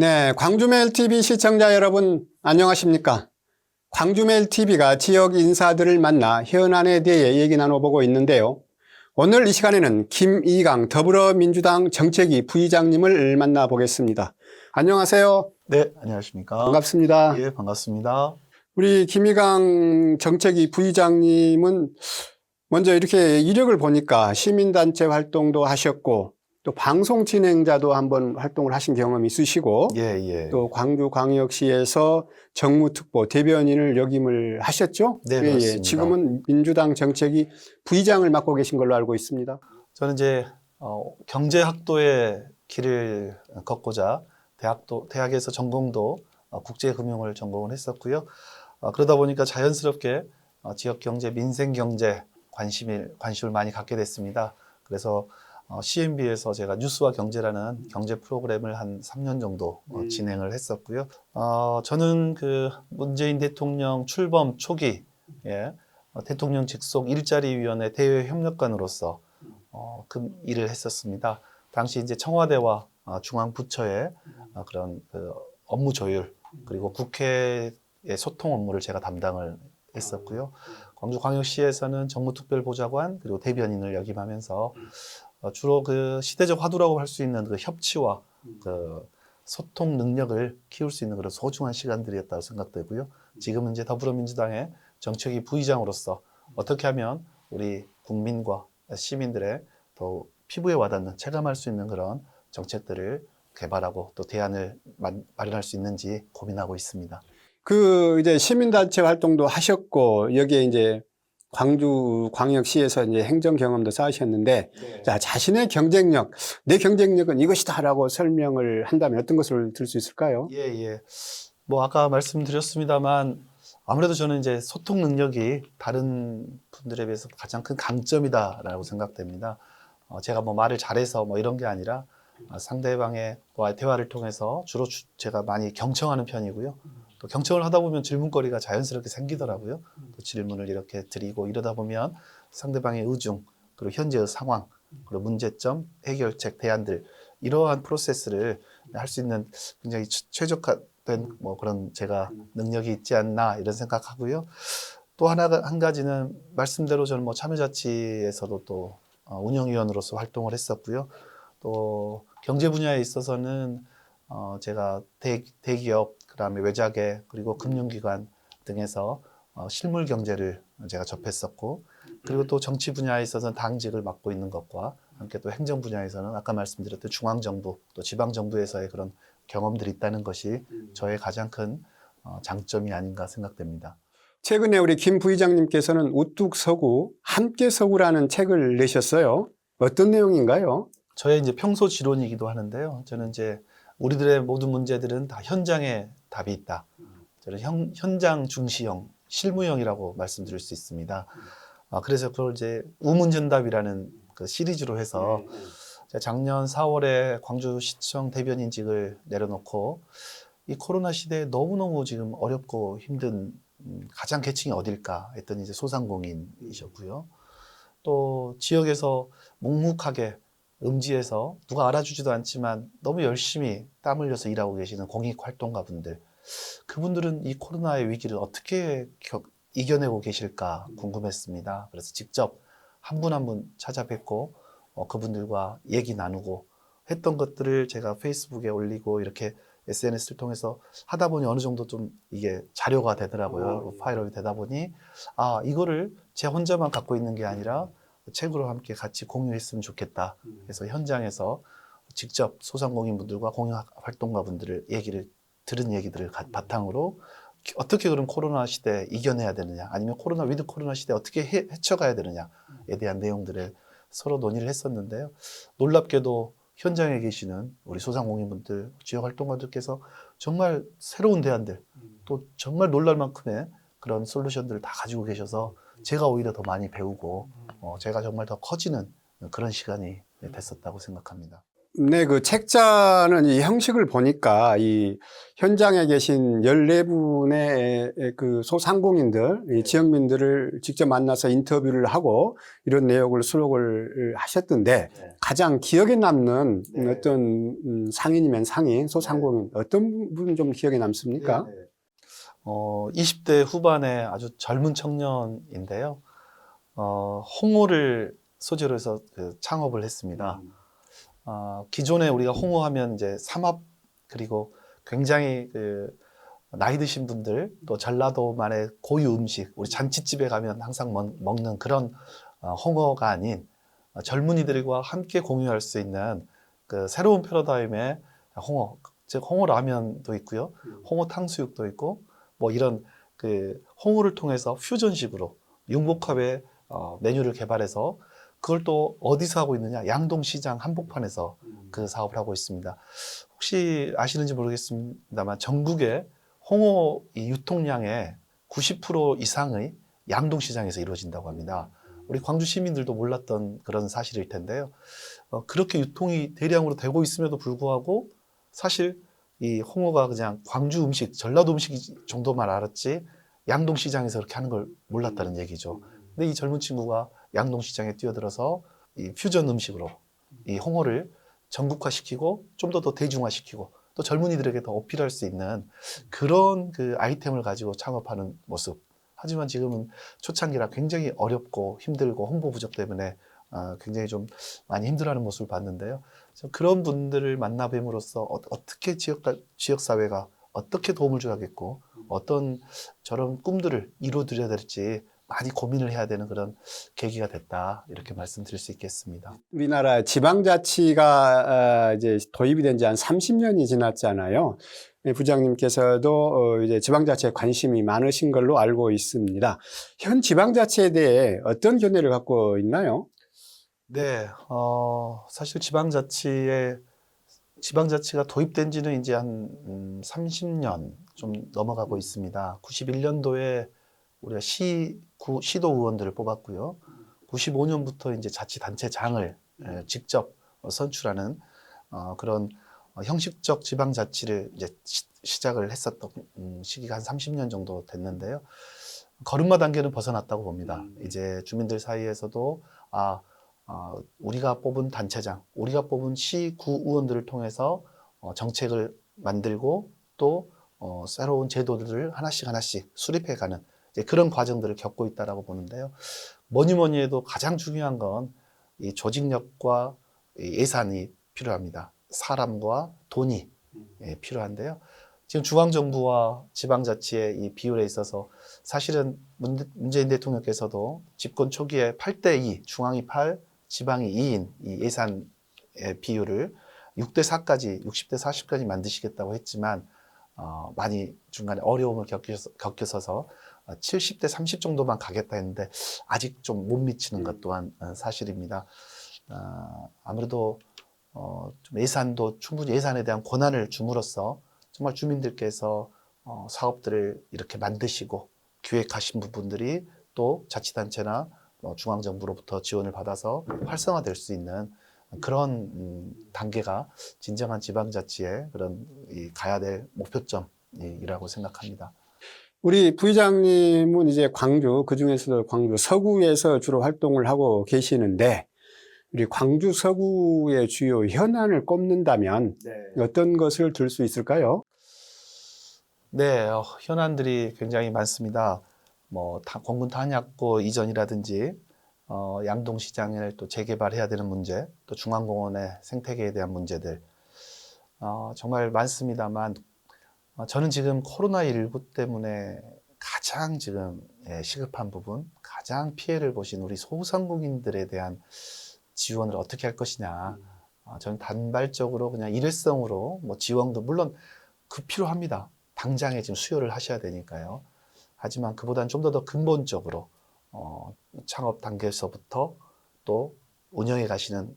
네, 광주메일TV 시청자 여러분 안녕하십니까? 광주메일TV가 지역 인사들을 만나 현안에 대해 얘기 나눠보고 있는데요. 오늘 이 시간에는 김이강 더불어민주당 정책위 부의장님을 만나보겠습니다. 안녕하세요. 네, 안녕하십니까. 반갑습니다. 예, 반갑습니다. 우리 김이강 정책위 부의장님은 먼저 이렇게 이력을 보니까 시민단체 활동도 하셨고 또 방송 진행자도 한번 활동을 하신 경험이 있으시고 예. 또 광주광역시에서 정무특보 대변인을 역임을 하셨죠? 네, 그렇습니다. 지금은 민주당 정책위 부의장을 맡고 계신 걸로 알고 있습니다. 저는 이제 경제학도의 길을 걷고자 대학에서 전공도 국제금융을 전공을 했었고요. 그러다 보니까 자연스럽게 지역 경제, 민생 경제 관심을 많이 갖게 됐습니다. 그래서 CNB에서 제가 뉴스와 경제라는 경제 프로그램을 한 3년 정도 진행을 했었고요. 저는 그 문재인 대통령 출범 초기 대통령 직속 일자리위원회 대외협력관으로서 그 일을 했었습니다. 당시 이제 청와대와 중앙부처의 그런 그 업무 조율 그리고 국회의 소통 업무를 제가 담당을 했었고요. 광주광역시에서는 정무특별보좌관 그리고 대변인을 역임하면서 주로 그 시대적 화두라고 할 수 있는 그 협치와 그 소통 능력을 키울 수 있는 그런 소중한 시간들이었다고 생각되고요. 지금은 이제 더불어민주당의 정책위 부의장으로서 어떻게 하면 우리 국민과 시민들의 더 피부에 와닿는 체감할 수 있는 그런 정책들을 개발하고 또 대안을 마련할 수 있는지 고민하고 있습니다. 이제 시민단체 활동도 하셨고 여기에 이제 광주광역시에서 이제 행정 경험도 쌓으셨는데 자, 자신의 경쟁력, 내 경쟁력은 이것이다라고 설명을 한다면 어떤 것을 들 수 있을까요? 예. 뭐 아까 말씀드렸습니다만 아무래도 저는 이제 소통 능력이 다른 분들에 비해서 가장 큰 강점이다라고 생각됩니다. 제가 뭐 말을 잘해서 뭐 이런 게 아니라 상대방과의 대화를 통해서 주로 제가 많이 경청하는 편이고요. 또 경청을 하다 보면 질문거리가 자연스럽게 생기더라고요. 또 질문을 이렇게 드리고 이러다 보면 상대방의 의중, 그리고 현재의 상황, 그리고 문제점, 해결책, 대안들 이러한 프로세스를 할 수 있는 굉장히 최적화된 뭐 그런 제가 능력이 있지 않나 이런 생각하고요. 또 한 가지는 말씀대로 저는 뭐 참여자치에서도 또 운영위원으로서 활동을 했었고요. 또 경제 분야에 있어서는 제가 대기업, 그다음에 외자계, 그리고 금융기관 등에서 실물 경제를 제가 접했었고, 그리고 또 정치 분야에 있어서는 당직을 맡고 있는 것과 함께 또 행정 분야에서는 아까 말씀드렸던 중앙정부, 또 지방정부에서의 그런 경험들이 있다는 것이 저의 가장 큰 장점이 아닌가 생각됩니다. 최근에 우리 김 부의장님께서는 우뚝 서구, 함께 서구라는 책을 내셨어요. 어떤 내용인가요? 저의 이제 평소 지론이기도 하는데요. 저는 이제 우리들의 모든 문제들은 다 현장에 답이 있다. 저는 현장 중시형, 실무형이라고 말씀드릴 수 있습니다. 그래서 그걸 이제 우문전답이라는 그 시리즈로 해서 제가 작년 4월에 광주시청 대변인직을 내려놓고 이 코로나 시대에 너무너무 지금 어렵고 힘든 가장 계층이 어딜까 했더니 이제 소상공인이셨고요. 또 지역에서 묵묵하게 음지에서 누가 알아주지도 않지만 너무 열심히 땀 흘려서 일하고 계시는 공익활동가분들, 그분들은 이 코로나의 위기를 어떻게 이겨내고 계실까 궁금했습니다. 그래서 직접 한 분 한 분 찾아뵙고 그분들과 얘기 나누고 했던 것들을 제가 페이스북에 올리고 이렇게 SNS를 통해서 하다 보니 어느 정도 좀 이게 자료가 되더라고요. 파일이 되다 보니 이거를 제 혼자만 갖고 있는 게 아니라 책으로 함께 같이 공유했으면 좋겠다. 그래서 현장에서 직접 소상공인분들과 공익활동가분들을 들은 얘기들을 바탕으로 어떻게 그런 코로나 시대 이겨내야 되느냐, 아니면 위드 코로나 시대 어떻게 헤쳐가야 되느냐에 대한 내용들을 서로 논의를 했었는데요. 놀랍게도 현장에 계시는 우리 소상공인분들, 지역활동가들께서 정말 새로운 대안들, 또 정말 놀랄 만큼의 그런 솔루션들을 다 가지고 계셔서 제가 오히려 더 많이 배우고 제가 정말 더 커지는 그런 시간이 됐었다고 생각합니다. 네, 그 책자는 이 형식을 보니까 이 현장에 계신 14분의 그 소상공인들, 이 지역민들을 직접 만나서 인터뷰를 하고 이런 내용을 수록을 하셨던데 네. 가장 기억에 남는 네. 어떤 상인이면 상인, 소상공인 어떤 분 좀 기억에 남습니까? 20대 후반의 아주 젊은 청년인데요. 홍어를 소재로 해서 그 창업을 했습니다. 기존에 우리가 홍어하면 이제 삼합 그리고 굉장히 그 나이 드신 분들 또 전라도만의 고유 음식 우리 잔치집에 가면 항상 먹는 그런 홍어가 아닌 젊은이들과 함께 공유할 수 있는 그 새로운 패러다임의 홍어, 즉 홍어 라면도 있고요, 홍어 탕수육도 있고 뭐 이런 그 홍어를 통해서 퓨전식으로 융복합의 메뉴를 개발해서 그걸 또 어디서 하고 있느냐? 양동시장 한복판에서 그 사업을 하고 있습니다. 혹시 아시는지 모르겠습니다만 전국의 홍어 이 유통량의 90% 이상의 양동시장에서 이루어진다고 합니다. 우리 광주 시민들도 몰랐던 그런 사실일 텐데요. 그렇게 유통이 대량으로 되고 있음에도 불구하고 사실 이 홍어가 그냥 광주 음식, 전라도 음식 정도만 알았지 양동시장에서 그렇게 하는 걸 몰랐다는 얘기죠. 근데 이 젊은 친구가 양동시장에 뛰어들어서 이 퓨전 음식으로 이 홍어를 전국화시키고 좀 더 대중화시키고 또 젊은이들에게 더 어필할 수 있는 그런 그 아이템을 가지고 창업하는 모습. 하지만 지금은 초창기라 굉장히 어렵고 힘들고 홍보 부족 때문에 굉장히 좀 많이 힘들어하는 모습을 봤는데요. 그런 분들을 만나뵈므로써 어떻게 지역사회가 어떻게 도움을 줘야겠고 어떤 저런 꿈들을 이루어드려야 될지 많이 고민을 해야 되는 그런 계기가 됐다 이렇게 말씀드릴 수 있겠습니다. 우리나라 지방자치가 이제 도입이 된 지 한 30년이 지났잖아요. 부장님께서도 이제 지방자치에 관심이 많으신 걸로 알고 있습니다. 현 지방자치에 대해 어떤 견해를 갖고 있나요? 네, 사실 지방자치가 도입된 지는 이제 한 30년 좀 넘어가고 있습니다. 91년도에 우리가 시도 의원들을 뽑았고요. 95년부터 이제 자치단체장을 직접 선출하는 그런 형식적 지방자치를 이제 시작을 했었던 시기가 한 30년 정도 됐는데요. 걸음마 단계는 벗어났다고 봅니다. 이제 주민들 사이에서도 우리가 뽑은 단체장, 우리가 뽑은 시구 의원들을 통해서 정책을 만들고 또 새로운 제도들을 하나씩 수립해가는 이제 그런 과정들을 겪고 있다라고 보는데요. 뭐니 해도 가장 중요한 건 이 조직력과 이 예산이 필요합니다. 사람과 돈이 필요한데요. 지금 중앙정부와 지방자치의 이 비율에 있어서 사실은 문재인 대통령께서도 집권 초기에 8대2, 중앙이 8, 지방이 2인 이 예산의 비율을 6대4까지, 60대 40까지 만드시겠다고 했지만 많이 중간에 어려움을 겪으셔서 70대 30 정도만 가겠다 했는데 아직 좀 못 미치는 것 또한 사실입니다. 아무래도 좀 예산도 충분히 예산에 대한 권한을 줌으로써 정말 주민들께서 사업들을 이렇게 만드시고 기획하신 부분들이 또 자치단체나 중앙정부로부터 지원을 받아서 활성화될 수 있는 그런 단계가 진정한 지방자치의 그런 가야 될 목표점이라고 생각합니다. 우리 부의장님은 이제 광주, 그중에서도 광주 서구에서 주로 활동을 하고 계시는데 우리 광주 서구의 주요 현안을 꼽는다면 어떤 것을 들 수 있을까요? 네, 현안들이 굉장히 많습니다. 공군 탄약고 이전이라든지 양동시장을 또 재개발해야 되는 문제, 또 중앙공원의 생태계에 대한 문제들 정말 많습니다만 저는 지금 코로나19 때문에 가장 지금 시급한 부분, 가장 피해를 보신 우리 소상공인들에 대한 지원을 어떻게 할 것이냐. 저는 단발적으로 그냥 일회성으로 지원도 물론 필요합니다. 당장에 지금 수요를 하셔야 되니까요. 하지만 그보다는 좀 더 근본적으로 창업 단계에서부터 또 운영해 가시는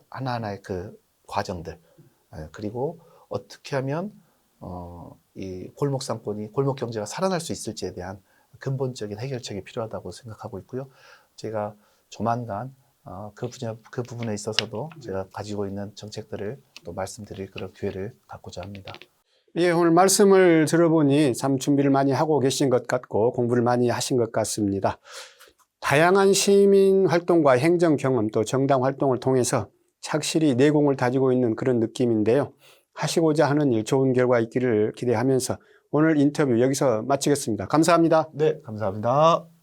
하나하나의 그 과정들 그리고 어떻게 하면 이 골목 상권이 골목 경제가 살아날 수 있을지에 대한 근본적인 해결책이 필요하다고 생각하고 있고요. 제가 조만간 그 부분에 있어서도 제가 가지고 있는 정책들을 또 말씀드릴 그런 기회를 갖고자 합니다. 예, 오늘 말씀을 들어보니 참 준비를 많이 하고 계신 것 같고 공부를 많이 하신 것 같습니다. 다양한 시민 활동과 행정 경험 또 정당 활동을 통해서 착실히 내공을 다지고 있는 그런 느낌인데요. 하시고자 하는 일 좋은 결과 있기를 기대하면서 오늘 인터뷰 여기서 마치겠습니다. 감사합니다. 네, 감사합니다.